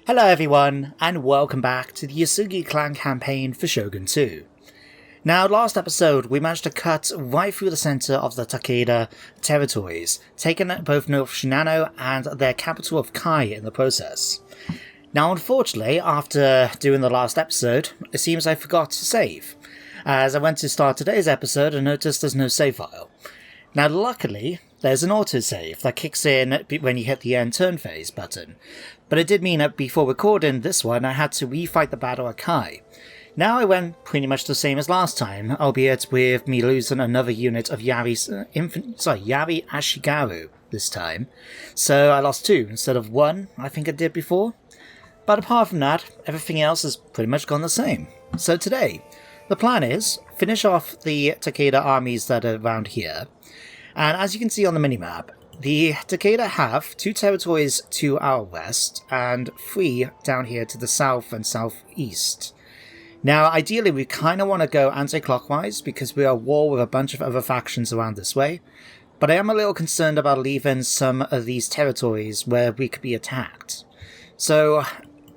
Hello everyone, and welcome back to the Uesugi Clan campaign for Shogun 2. Now, last episode we managed to cut right through the centre of the Takeda territories, taking both North Shinano and their capital of Kai in the process. Now, unfortunately, after doing the last episode, it seems I forgot to save, as I went to start today's episode and noticed there's no save file. Now, luckily, there's an autosave that kicks in when you hit the end turn phase button, but it did mean that before recording this one I had to refight the battle at Kai. Now it went pretty much the same as last time, albeit with me losing another unit of Yari Ashigaru this time, so I lost 2 instead of 1 I think I did before. But apart from that, everything else has pretty much gone the same. So today, the plan is finish off the Takeda armies that are around here. And as you can see on the minimap, the Takeda have 2 territories to our west and 3 down here to the south and southeast. Now, ideally, we kind of want to go anti-clockwise because we are at war with a bunch of other factions around this way, but I am a little concerned about leaving some of these territories where we could be attacked. So,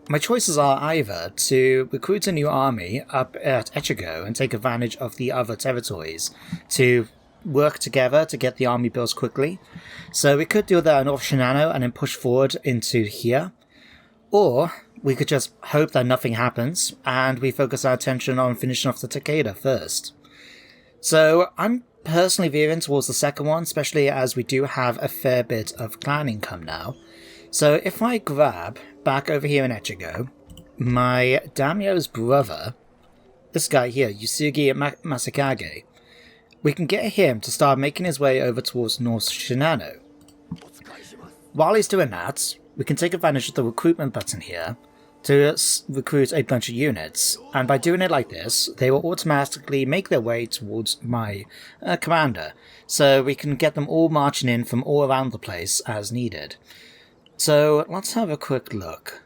my choices are either to recruit a new army up at Echigo and take advantage of the other territories to work together to get the army built quickly. So we could do that in North Shinano and then push forward into here. Or we could just hope that nothing happens and we focus our attention on finishing off the Takeda first. So I'm personally veering towards the second one, especially as we do have a fair bit of clan income now. So if I grab back over here in Echigo, my daimyo's brother, this guy here, Uesugi Masakage, we can get him to start making his way over towards North Shinano. While he's doing that, we can take advantage of the recruitment button here to recruit a bunch of units, and by doing it like this, they will automatically make their way towards my commander, so we can get them all marching in from all around the place as needed. So let's have a quick look.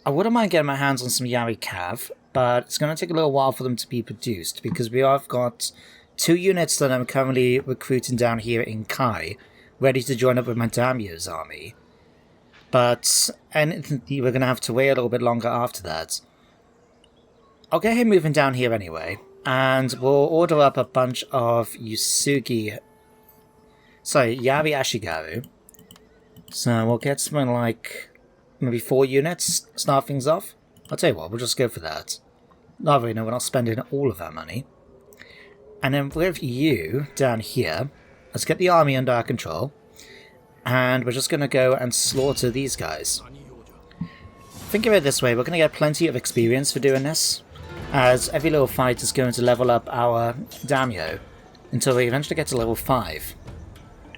I wouldn't mind getting my hands on some Yari Cav, but it's going to take a little while for them to be produced, because we have got 2 units that I'm currently recruiting down here in Kai, ready to join up with my daimyo's army. But we're going to have to wait a little bit longer after that. I'll get him moving down here anyway, and we'll order up a bunch of Yari Ashigaru. So we'll get something like maybe 4 units, start things off. I'll tell you what, we'll just go for that. No, we're not spending all of our money. And then with you down here, let's get the army under our control. And we're just going to go and slaughter these guys. Think of it this way, we're going to get plenty of experience for doing this, as every little fight is going to level up our daimyo until we eventually get to level 5.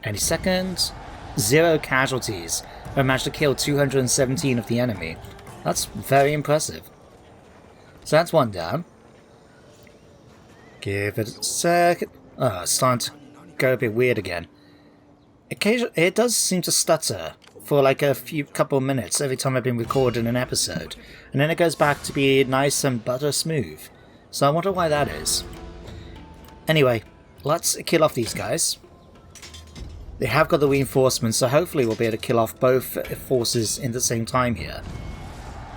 Any second, 0 casualties. I managed to kill 217 of the enemy. That's very impressive. So that's 1 down. Give it a sec. Oh, it's starting to go a bit weird again. Occasionally, it does seem to stutter for like a couple of minutes every time I've been recording an episode, and then it goes back to be nice and butter smooth. So I wonder why that is. Anyway, let's kill off these guys. They have got the reinforcements, so hopefully we'll be able to kill off both forces in the same time here.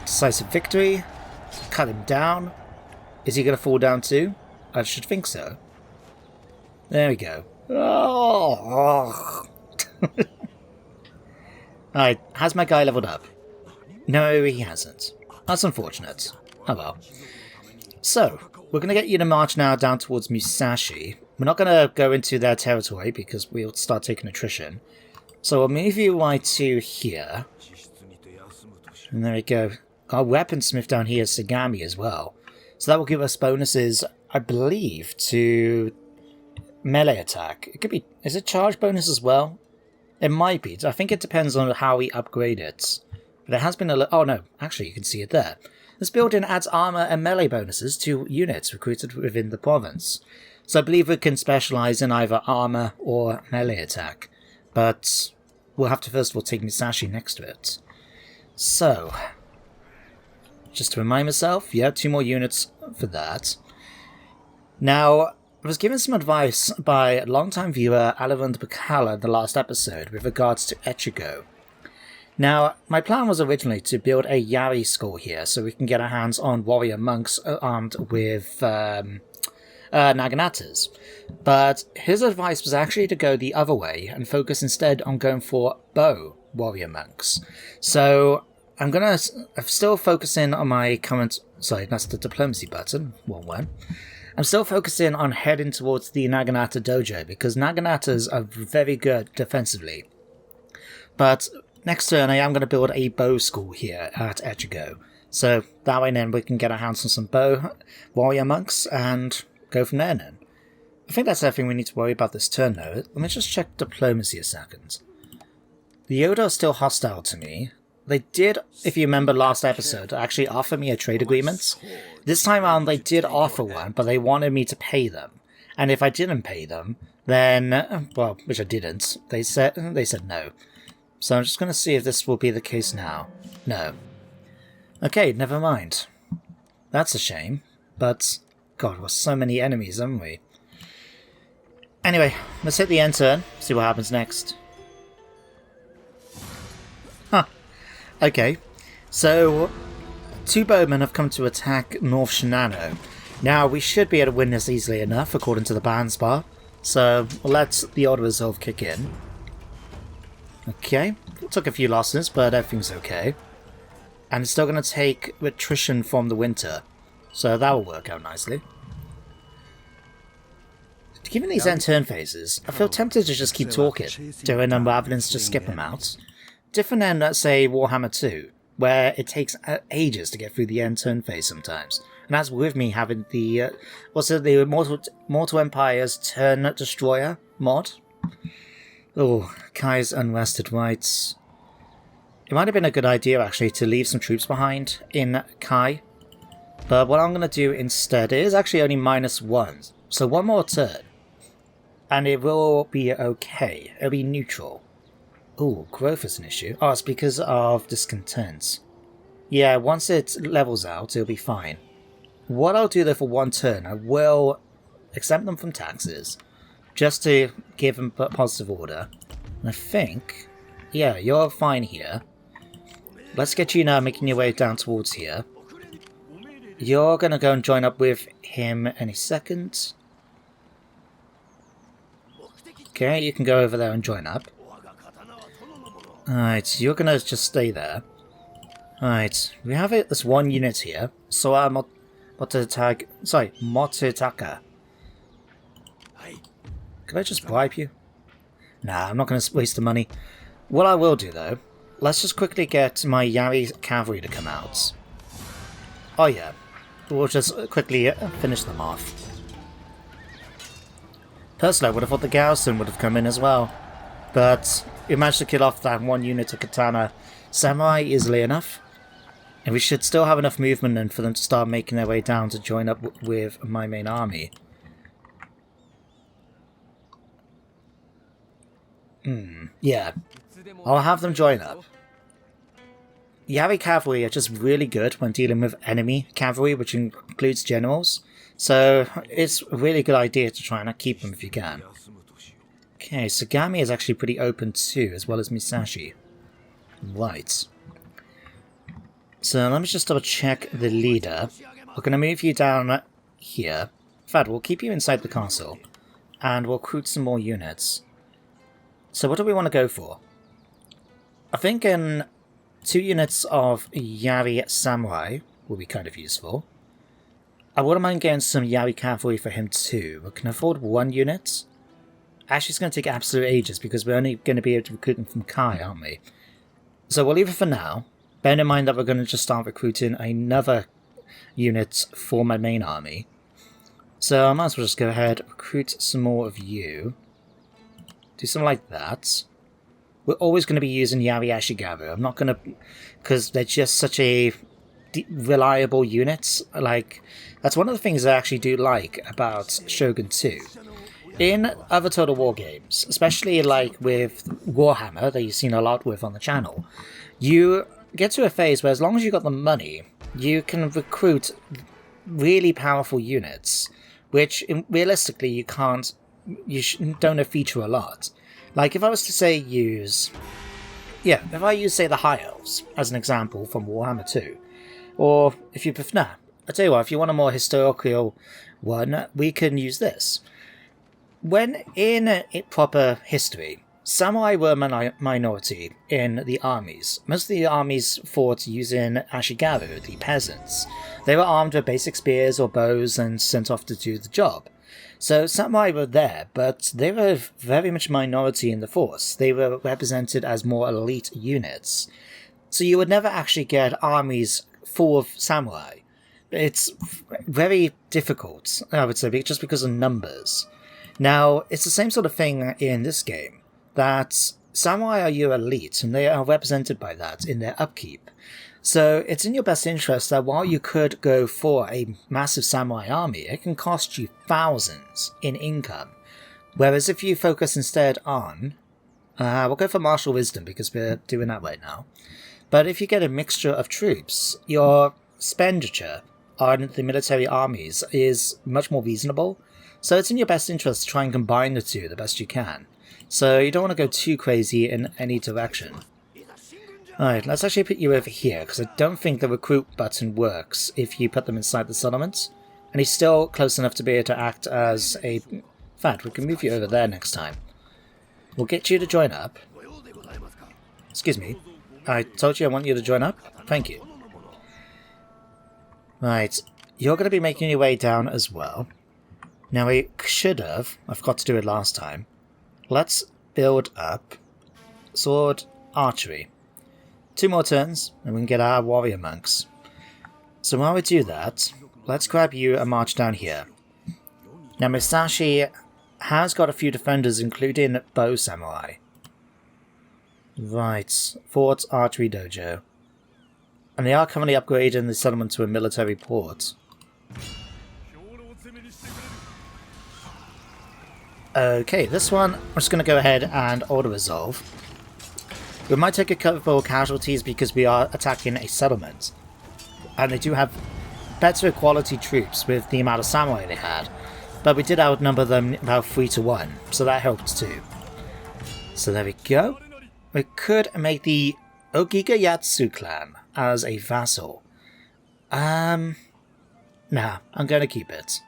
Decisive victory. Cut him down. Is he going to fall down too? I should think so. There we go. Oh. Alright, has my guy leveled up? No, he hasn't. That's unfortunate. Oh well. So, we're going to get you to march now down towards Musashi. We're not going to go into their territory because we'll start taking attrition. So we'll move you right to here. And there we go. Our weaponsmith down here is Sagami as well. So that will give us bonuses, I believe, to melee attack. It could be... Is it charge bonus as well? It might be. I think it depends on how we upgrade it. But it has been a... Oh no, actually you can see it there. This building adds armor and melee bonuses to units recruited within the province. So I believe we can specialize in either armor or melee attack. But we'll have to first of all take Musashi next to it. So... Just to remind myself, yeah, 2 more units for that. Now, I was given some advice by longtime viewer Alavand Bakala in the last episode with regards to Echigo. Now, my plan was originally to build a Yari school here so we can get our hands on warrior monks armed with Naganatas. But his advice was actually to go the other way and focus instead on going for bow warrior monks. So I'm still focusing on my current... Sorry, that's the diplomacy button. One word. I'm still focusing on heading towards the Naginata dojo because Naganatas are very good defensively. But next turn I am going to build a bow school here at Echigo. So that way then we can get our hands on some bow warrior monks and go from there then. I think that's everything we need to worry about this turn though. Let me just check diplomacy a second. The Yoda are still hostile to me. They did, if you remember last episode, actually offer me a trade agreement. This time around they did offer one, but they wanted me to pay them. And if I didn't pay them, then, well, which I didn't, they said no. So I'm just going to see if this will be the case now. No. Okay, never mind. That's a shame, but, God, we're so many enemies, haven't we? Anyway, let's hit the end turn, see what happens next. Huh. Okay, so 2 bowmen have come to attack North Shinano. Now, we should be able to win this easily enough, according to the band spar. So, we'll let the Order Resolve kick in. Okay, took a few losses, but everything's okay. And it's still going to take attrition from the winter, so that will work out nicely. Given these end turn phases, I feel tempted to just keep talking, doing them rather than just skip them out. Different than, let's say, Warhammer 2, where it takes ages to get through the end turn phase sometimes. And that's with me having the, the Mortal Empire's Turn Destroyer mod. Oh, Kai's unrested rights. It might have been a good idea, actually, to leave some troops behind in Kai. But what I'm going to do instead is actually only -1. So one more turn. And it will be okay. It'll be neutral. Ooh, growth is an issue. Oh, it's because of discontent. Yeah, once it levels out, it'll be fine. What I'll do though for one turn, I will exempt them from taxes. Just to give them positive order. And I think... Yeah, you're fine here. Let's get you now making your way down towards here. You're going to go and join up with him any second. Okay, you can go over there and join up. Alright, you're going to just stay there. Alright, we have this one unit here. So Mototaka. Can I just bribe you? Nah, I'm not going to waste the money. What I will do though, let's just quickly get my Yari cavalry to come out. Oh yeah, we'll just quickly finish them off. Personally, I would have thought the garrison would have come in as well. But we managed to kill off that one unit of Katana Samurai easily enough. And we should still have enough movement then for them to start making their way down to join up with my main army. Yeah. I'll have them join up. Yari cavalry are just really good when dealing with enemy cavalry, which includes generals. So it's a really good idea to try and keep them if you can. Okay, Sagami is actually pretty open too, as well as Musashi. Right. So let me just double check the leader. We're going to move you down here. In fact, we'll keep you inside the castle. And we'll recruit some more units. So what do we want to go for? I think 2 units of Yari Samurai will be kind of useful. I wouldn't mind getting some Yari cavalry for him too. We can afford 1 unit. Actually, it's going to take absolute ages because we're only going to be able to recruit them from Kai, aren't we? So we'll leave it for now. Bear in mind that we're going to just start recruiting another unit for my main army. So I might as well just go ahead, recruit some more of you. Do something like that. We're always going to be using Yari Ashigaru. I'm not going to... because they're just such a reliable unit. Like, that's one of the things I actually do like about Shogun 2. In other Total War games, especially like with Warhammer, that you've seen a lot with on the channel, you get to a phase where as long as you've got the money, you can recruit really powerful units, which realistically you can't... you don't feature a lot. Like, if I was to say use yeah, if I use, say, the High Elves as an example from Warhammer 2, or if you prefer, I tell you what, if you want a more historical one, we can use this. When in proper history, samurai were a minority in the armies. Most of the armies fought using ashigaru, the peasants. They were armed with basic spears or bows and sent off to do the job. So samurai were there, but they were very much a minority in the force. They were represented as more elite units. So you would never actually get armies full of samurai. It's very difficult, I would say, just because of numbers. Now, it's the same sort of thing in this game, that samurai are your elite, and they are represented by that in their upkeep. So it's in your best interest that while you could go for a massive samurai army, it can cost you thousands in income. Whereas if you focus instead on... we'll go for martial wisdom because we're doing that right now. But if you get a mixture of troops, your expenditure on the military armies is much more reasonable. So it's in your best interest to try and combine the two the best you can. So you don't want to go too crazy in any direction. Alright, let's actually put you over here, because I don't think the recruit button works if you put them inside the settlement. And he's still close enough to be able to act as a... In fact, we can move you over there next time. We'll get you to join up. Excuse me. I told you I want you to join up? Thank you. Right, you're going to be making your way down as well. Now we should have, I forgot to do it last time. Let's build up sword archery. 2 more turns and we can get our warrior monks. So while we do that, let's grab you and march down here. Now Musashi has got a few defenders including bow samurai. Right, Fort Archery Dojo. And they are currently upgrading the settlement to a military port. Okay, this one, I'm just going to go ahead and auto-resolve. We might take a couple of casualties because we are attacking a settlement. And they do have better quality troops with the amount of samurai they had. But we did outnumber them about 3-1, so that helped too. So there we go. We could make the Uesugi Clan as a vassal. Nah, I'm going to keep it.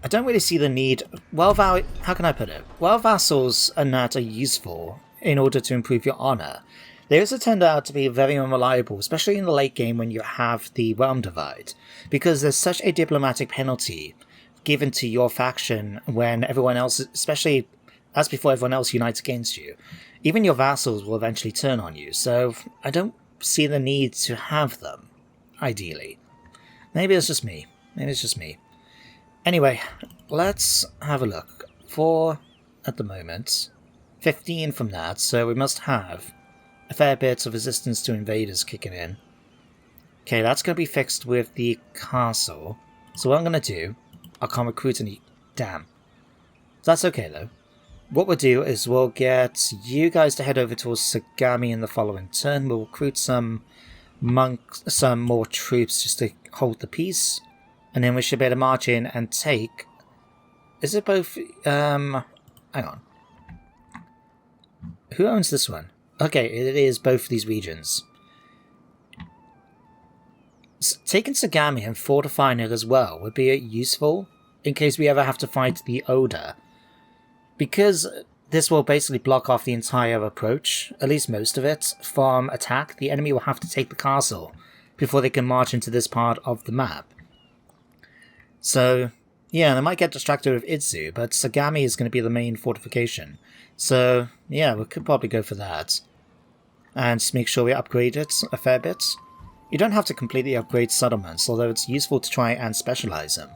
I don't really see the need... Well, how can I put it? While vassals and that are useful in order to improve your honour, they also tend out to be very unreliable, especially in the late game when you have the realm divide, because there's such a diplomatic penalty given to your faction when everyone else, especially as before everyone else unites against you. Even your vassals will eventually turn on you, so I don't see the need to have them, ideally. Maybe it's just me. Maybe it's just me. Anyway, let's have a look. 4 at the moment. 15 from that, so we must have a fair bit of resistance to invaders kicking in. Okay, that's going to be fixed with the castle. So what I'm going to do, I can't recruit any... Damn. That's okay though. What we'll do is we'll get you guys to head over towards Sagami in the following turn. We'll recruit some monks, some more troops just to hold the peace. And then we should be able to march in and take... Is it both... hang on. Who owns this one? Okay, it is both of these regions. Taking Sagami and fortifying it as well would be useful in case we ever have to fight the Oda. Because this will basically block off the entire approach, at least most of it, from attack, the enemy will have to take the castle before they can march into this part of the map. So, yeah, they might get distracted with Itsu, but Sagami is going to be the main fortification. So, yeah, we could probably go for that. And just make sure we upgrade it a fair bit. You don't have to completely upgrade settlements, although it's useful to try and specialize them.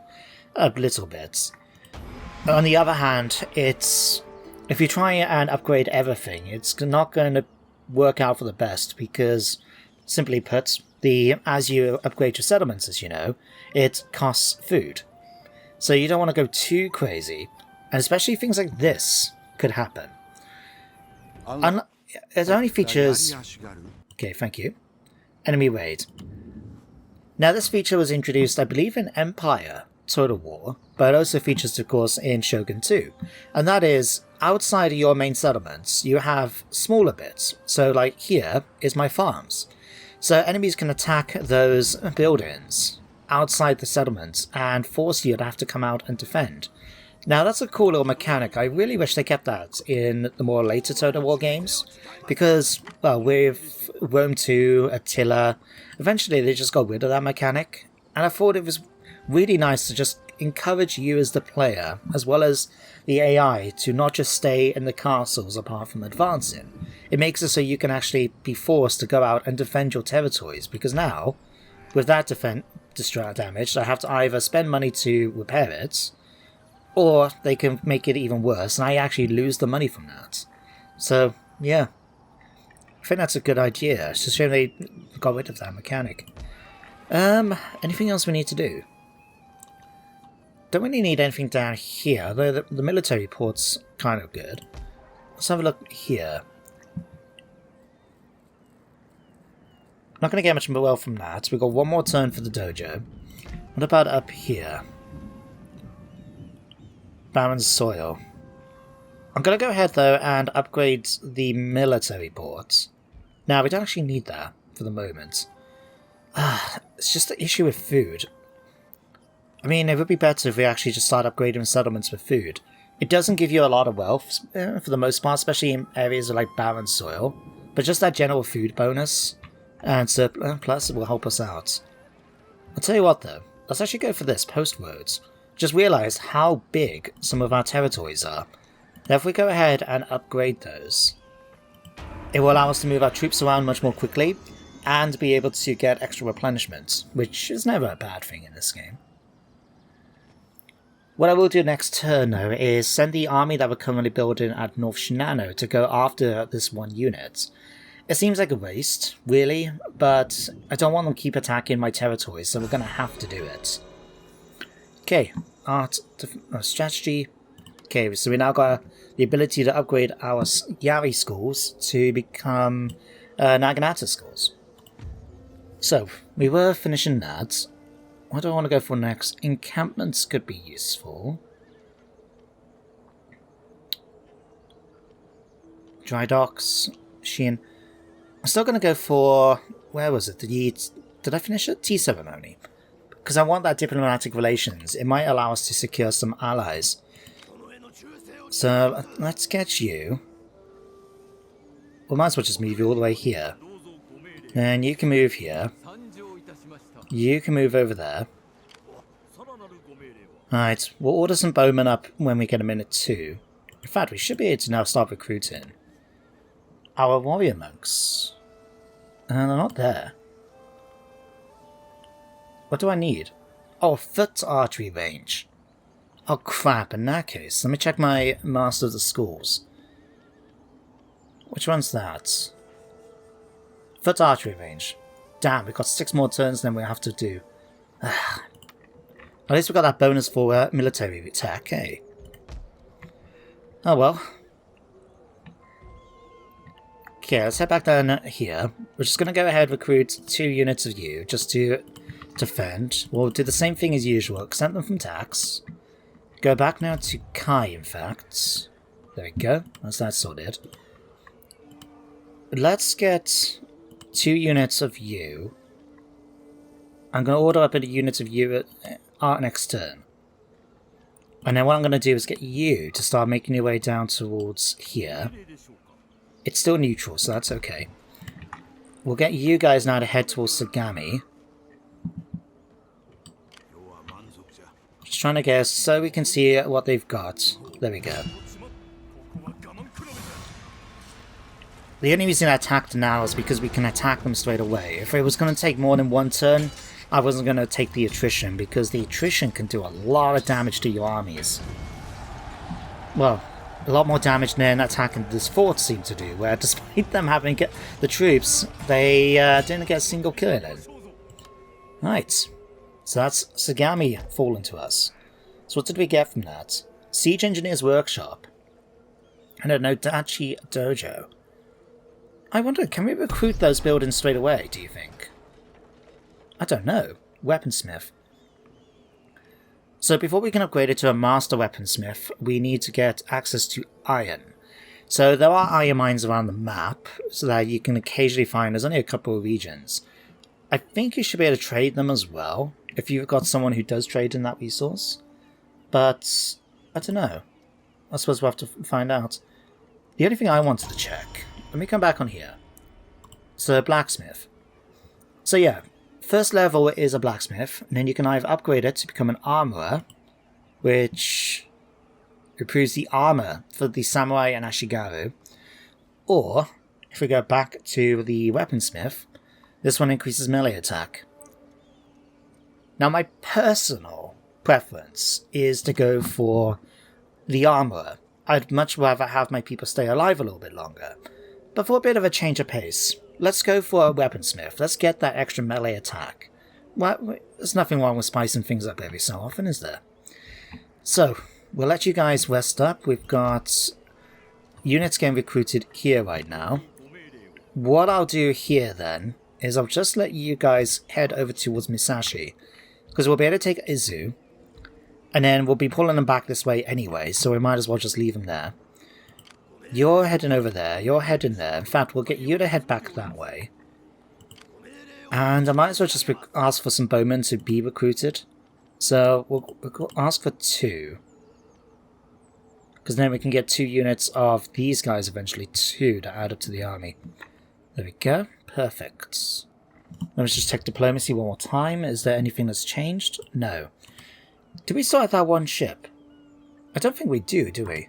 A little bit. On the other hand, if you try and upgrade everything, it's not going to work out for the best, because, simply put, as you upgrade your settlements, as you know, it costs food. So you don't want to go too crazy, and especially things like this could happen. It only features... Okay, thank you. Enemy raid. Now this feature was introduced, I believe, in Empire Total War, but it also features, of course, in Shogun 2. And that is, outside of your main settlements, you have smaller bits. So, like, here is my farms. So enemies can attack those buildings outside the settlements and force you to have to come out and defend. Now, that's a cool little mechanic. I really wish they kept that in the more later Total War games, because, well, with Rome 2, Attila, eventually they just got rid of that mechanic, and I thought it was really nice to just encourage you as the player, as well as the AI, to not just stay in the castles apart from advancing. It makes it so you can actually be forced to go out and defend your territories, because now, with that distract damage, I have to either spend money to repair it, or they can make it even worse, and I actually lose the money from that. So, yeah. I think that's a good idea. It's a shame they got rid of that mechanic. Anything else we need to do? Don't really need anything down here, though the military port's kind of good. Let's have a look here. Not going to get much more from that. We've got one more turn for the dojo. What about up here? Barren soil. I'm going to go ahead, though, and upgrade the military port. Now, we don't actually need that for the moment. It's just the issue with food. I mean, it would be better if we actually just start upgrading settlements with food. It doesn't give you a lot of wealth, for the most part, especially in areas like barren soil. But just that general food bonus and surplus will help us out. I'll tell you what, though. Let's actually go for this, post roads. Just realised how big some of our territories are. Now if we go ahead and upgrade those, it will allow us to move our troops around much more quickly and be able to get extra replenishment, which is never a bad thing in this game. What I will do next turn, though, is send the army that we're currently building at North Shinano to go after this one unit. It seems like a waste, really, but I don't want them to keep attacking my territory, so we're going to have to do it. Okay, strategy. Okay, so we now got the ability to upgrade our Yari schools to become Naginata schools. So, we were finishing that. What do I want to go for next? Encampments could be useful. Dry docks, Shin. I'm still going to go for, where was it? Did I finish it? Tea ceremony. Because I want that diplomatic relations. It might allow us to secure some allies. So, let's get you. We might as well just move you all the way here. And you can move here. You can move over there. Alright, we'll order some bowmen up when we get a minute too. In fact, we should be able to now start recruiting our warrior monks. And they're not there. What do I need? Oh, foot archery range. Oh crap, in that case, let me check my Master of the Schools. Which one's that? Foot archery range. Damn, we've got 6 more turns than we have to do. At least we got that bonus for military attack, eh? Oh well. Okay, let's head back down here. We're just going to go ahead and recruit 2 units of you, just to defend. We'll do the same thing as usual, exempt them from tax. Go back now to Kai, in fact. There we go, that's that sorted. Let's get 2 units of you. I'm going to order up a unit of you at our next turn. And then what I'm going to do is get you to start making your way down towards here. It's still neutral, so that's okay. We'll get you guys now to head towards Sagami. Just trying to guess so we can see what they've got. There we go. The only reason I attacked now is because we can attack them straight away. If it was going to take more than 1 turn, I wasn't going to take the attrition, because the attrition can do a lot of damage to your armies. Well, a lot more damage than attacking this fort seemed to do, where despite them having the troops, they didn't get a single kill in it. Right, so that's Sagami fallen to us. So what did we get from that? Siege Engineer's Workshop. And a Nodachi Dojo. I wonder, can we recruit those buildings straight away, do you think? I don't know. Weaponsmith. So before we can upgrade it to a master weaponsmith, we need to get access to iron. So there are iron mines around the map, so that you can occasionally find, there's only a couple of regions. I think you should be able to trade them as well, if you've got someone who does trade in that resource. But, I don't know. I suppose we'll have to find out. The only thing I wanted to check, let me come back on here. So, blacksmith. So yeah, first level is a blacksmith, and then you can either upgrade it to become an armorer, which improves the armor for the samurai and ashigaru, or, if we go back to the weaponsmith, this one increases melee attack. Now my personal preference is to go for the armorer. I'd much rather have my people stay alive a little bit longer. But for a bit of a change of pace, let's go for a weaponsmith. Let's get that extra melee attack. Well, there's nothing wrong with spicing things up every so often, is there? So, we'll let you guys rest up. We've got units getting recruited here right now. What I'll do here then is I'll just let you guys head over towards Musashi, because we'll be able to take Izu, and then we'll be pulling them back this way anyway, so we might as well just leave them there. You're heading over there, you're heading there. In fact, we'll get you to head back that way. And I might as well just ask for some bowmen to be recruited. So we'll ask for 2. Because then we can get 2 units of these guys eventually too to add up to the army. There we go. Perfect. Let's just check diplomacy one more time. Is there anything that's changed? No. Do we still have that one ship? I don't think we do we?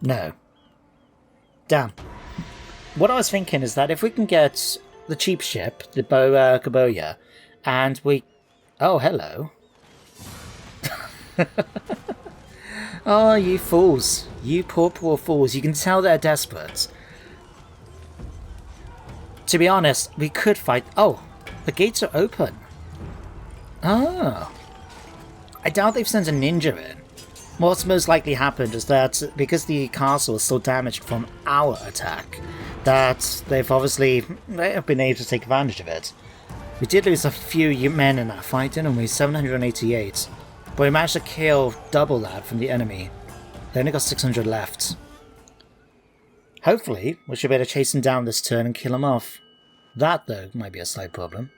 No. Damn. What I was thinking is that if we can get the cheap ship, the Kaboya, and we... Oh, hello. Oh, you fools. You poor fools. You can tell they're desperate. To be honest, we could fight... Oh, the gates are open. Oh. I doubt they've sent a ninja in. What's most likely happened is that because the castle is still damaged from our attack, that they've obviously been able to take advantage of it. We did lose a few men in that fight, didn't we? 788. But we managed to kill double that from the enemy. They only got 600 left. Hopefully, we should be able to chase him down this turn and kill him off. That, though, might be a slight problem.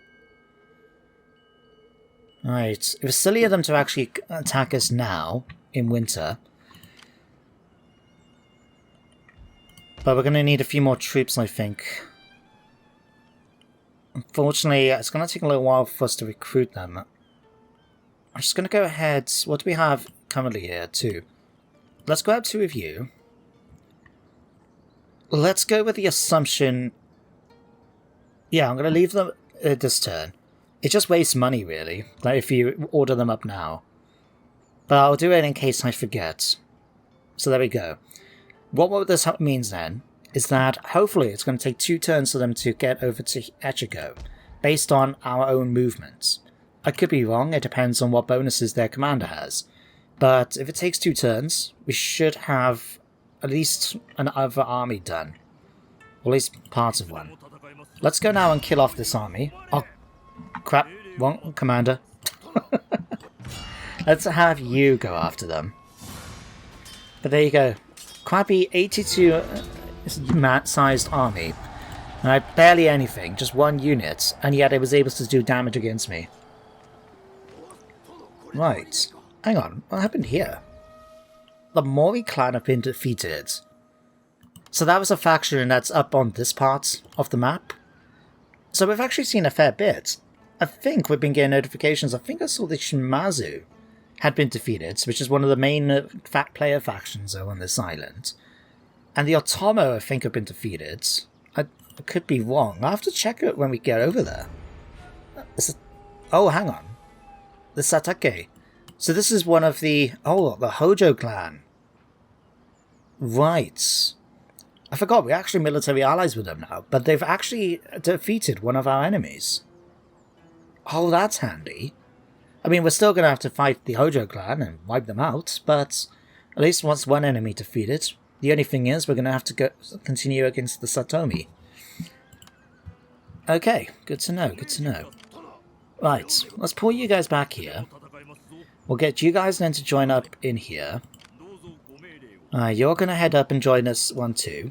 Right, it was silly of them to actually attack us now, in winter. But we're going to need a few more troops, I think. Unfortunately, it's going to take a little while for us to recruit them. I'm just going to go ahead... What do we have currently here? 2. Let's grab 2 of you. Let's go with the assumption... Yeah, I'm going to leave them this turn. It just wastes money, really, like if you order them up now. But I'll do it in case I forget. So there we go. What this means then is that hopefully it's going to take 2 turns for them to get over to Echigo, based on our own movements. I could be wrong, it depends on what bonuses their commander has. But if it takes 2 turns, we should have at least another army done. Or at least parts of one. Let's go now and kill off this army. Oh, crap. Wrong commander. Let's have you go after them. But there you go. Crappy 82 sized army. And I barely anything, just 1 unit, and yet it was able to do damage against me. Right. Hang on, what happened here? The Mori clan have been defeated. So that was a faction that's up on this part of the map. So we've actually seen a fair bit. I think we've been getting notifications. I think I saw the Shimazu had been defeated, which is one of the main player factions on this island. And the Otomo, I think, have been defeated. I could be wrong. I'll have to check it when we get over there. Oh, hang on. The Satake. So this is one of the... Oh, the Hojo clan. Right. I forgot, we're actually military allies with them now, but they've actually defeated one of our enemies. Oh, that's handy. I mean, we're still going to have to fight the Hojo clan and wipe them out, but at least once one enemy defeated. The only thing is, we're going to have to continue against the Satomi. Okay, good to know, good to know. Right, let's pull you guys back here. We'll get you guys then to join up in here. You're going to head up and join us one too.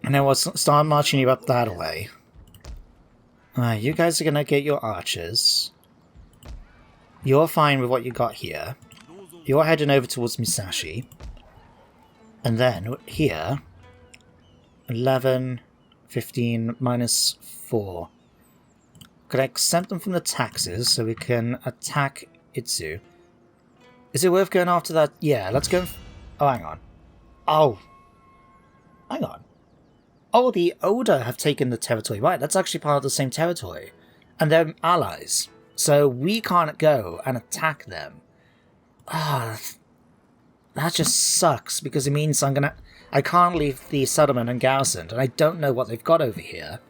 And then we'll start marching you up that way. You guys are going to get your archers. You're fine with what you got here. You're heading over towards Musashi. And then here, 11, 15, minus 4. Could I exempt them from the taxes so we can attack Itsu? Is it worth going after that? Yeah, let's go. Oh, hang on. Oh. Hang on. Oh, the Oda have taken the territory. Right, that's actually part of the same territory. And they're allies. So we can't go and attack them. Ah, that just sucks, because it means I can't leave the settlement ungarrisoned, and I don't know what they've got over here.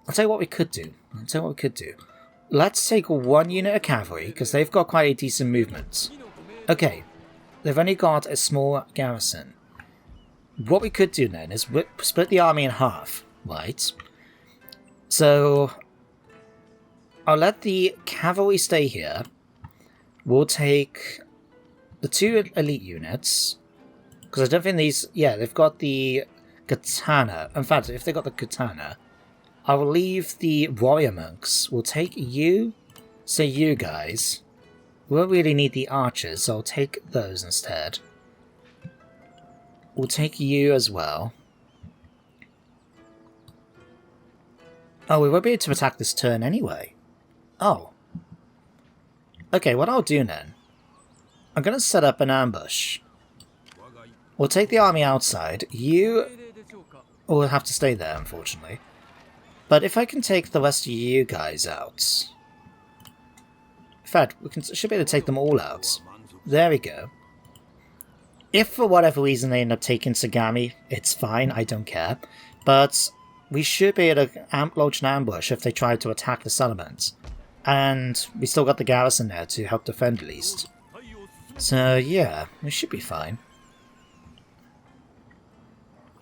I'll tell you what we could do. Let's take one unit of cavalry, because they've got quite a decent movement. Okay, they've only got a small garrison. What we could do then is split the army in half, right? So I'll let the cavalry stay here. We'll take the 2 elite units, because I don't think these... Yeah, they've got the katana. In fact, if they've got the katana, I will leave the warrior monks. We'll take you, so you guys. We won't really need the archers, so I'll take those instead. We'll take you as well. Oh, we won't be able to attack this turn anyway. Oh. Okay, what I'll do then, I'm going to set up an ambush. We'll take the army outside. You will have to stay there, unfortunately. But if I can take the rest of you guys out... In fact, should be able to take them all out. There we go. If for whatever reason they end up taking Sagami, it's fine, I don't care. But we should be able to launch an ambush if they try to attack the settlement. And we still got the garrison there to help defend at least. So yeah, we should be fine.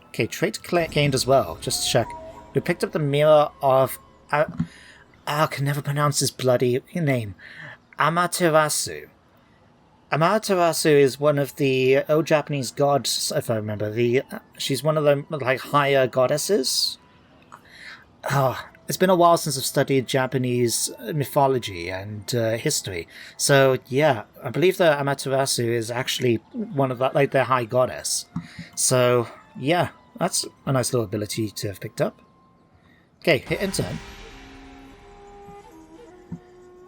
Okay, trait gained as well, just to check. We picked up the mirror of... I can never pronounce his bloody name. Amaterasu. Amaterasu is one of the old Japanese gods, if I remember. She's one of the higher goddesses. It's been a while since I've studied Japanese mythology and history. So yeah, I believe that Amaterasu is actually one of their high goddess. So yeah, that's a nice little ability to have picked up. Okay, hit and turn.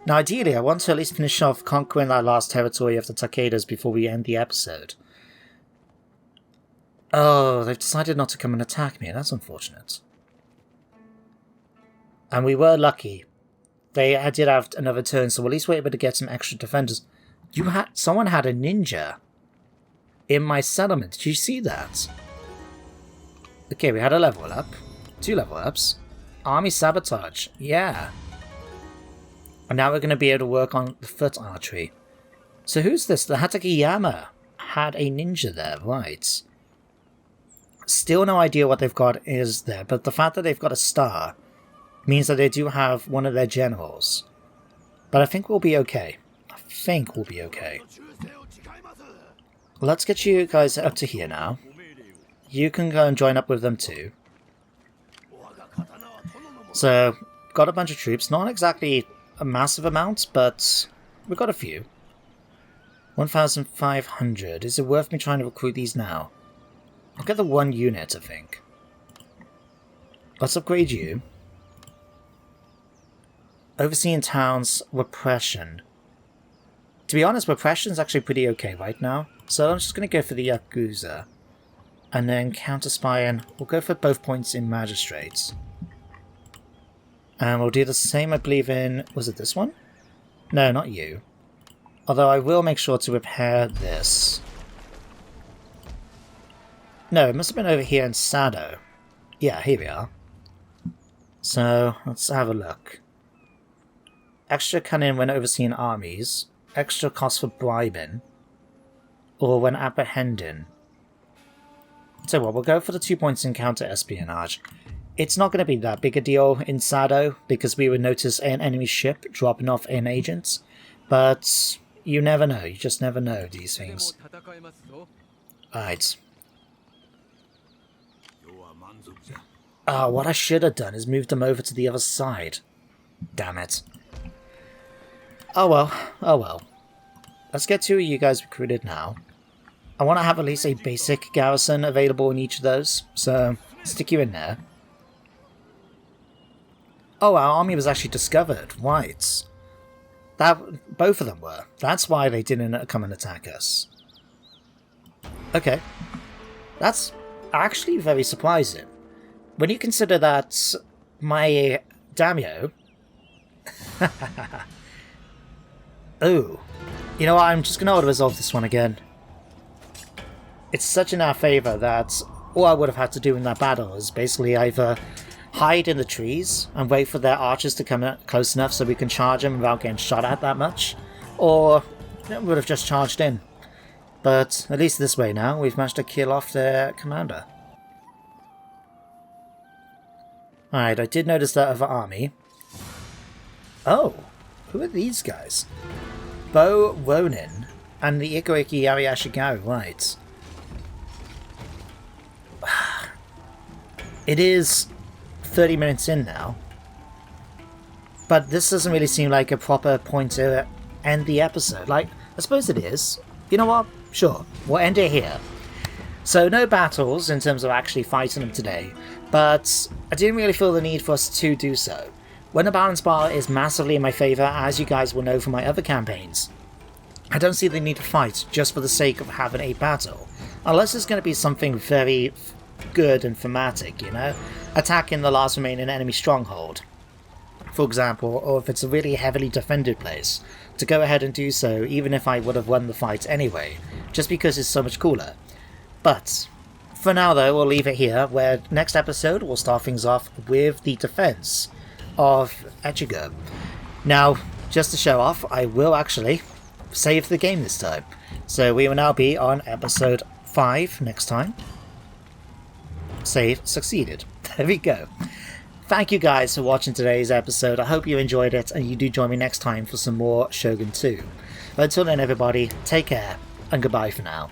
Now ideally, I want to at least finish off conquering that last territory of the Takedas before we end the episode. Oh, they've decided not to come and attack me. That's unfortunate. And we were lucky. I did have another turn, so at least we're able to get some extra defenders. Someone had a ninja in my settlement. Did you see that? Okay, we had a level up. 2 level ups. Army sabotage. Yeah. And now we're going to be able to work on the foot archery. So who's this? The Hatakeyama had a ninja there, right? Still no idea what they've got is there, but the fact that they've got a star means that they do have one of their generals. But I think we'll be okay. Let's get you guys up to here now. You can go and join up with them too. So, got a bunch of troops. Not exactly a massive amount, but we've got a few. 1,500. Is it worth me trying to recruit these now? I'll get the 1 unit, I think. Let's upgrade you. Overseeing towns, repression. To be honest, repression's actually pretty okay right now. So I'm just going to go for the Yakuza. And then counter-spy, and we'll go for both points in magistrates. And we'll do the same, I believe, in... Was it this one? No, not you. Although I will make sure to repair this. No, it must have been over here in Sado. Yeah, here we are. So, let's have a look. Extra cunning when overseeing armies. Extra cost for bribing. Or when apprehending. So what, we'll go for the 2 points in counter-espionage. it's not going to be that big a deal in Sado, because we would notice an enemy ship dropping off an agent. But you never know, you just never know these things. Alright. What I should have done is moved them over to the other side. Damn it. Oh well, oh well. Let's get to you guys recruited now. I want to have at least a basic garrison available in each of those, so stick you in there. Oh, our army was actually discovered. Right. Both of them were. That's why they didn't come and attack us. Okay. That's actually very surprising. When you consider that my daimyo... Oh. You know what, I'm just going to resolve this one again. It's such in our favour that all I would have had to do in that battle is basically either hide in the trees and wait for their archers to come close enough so we can charge them without getting shot at that much, or we would have just charged in. But at least this way now, we've managed to kill off their commander. Alright, I did notice that other army. Oh, who are these guys? Bo Ronin and the Ikoiki Ariashigaru, right. It is 30 minutes in now, but this doesn't really seem like a proper point to end the episode. Like, I suppose it is. You know what? Sure, we'll end it here. So no battles in terms of actually fighting them today, but I didn't really feel the need for us to do so. When the balance bar is massively in my favour, as you guys will know from my other campaigns, I don't see the need to fight just for the sake of having a battle, unless it's going to be something very good and thematic, you know? Attacking the last remaining enemy stronghold, for example, or if it's a really heavily defended place, to go ahead and do so even if I would have won the fight anyway, just because it's so much cooler. But for now though, we'll leave it here, where next episode we'll start things off with the defense of Echigo. Now, just to show off, I will actually save the game this time. So we will now be on episode 5 next time. Save succeeded. There we go. Thank you guys for watching today's episode. I hope you enjoyed it and you do join me next time for some more Shogun 2. But until then everybody, take care and goodbye for now.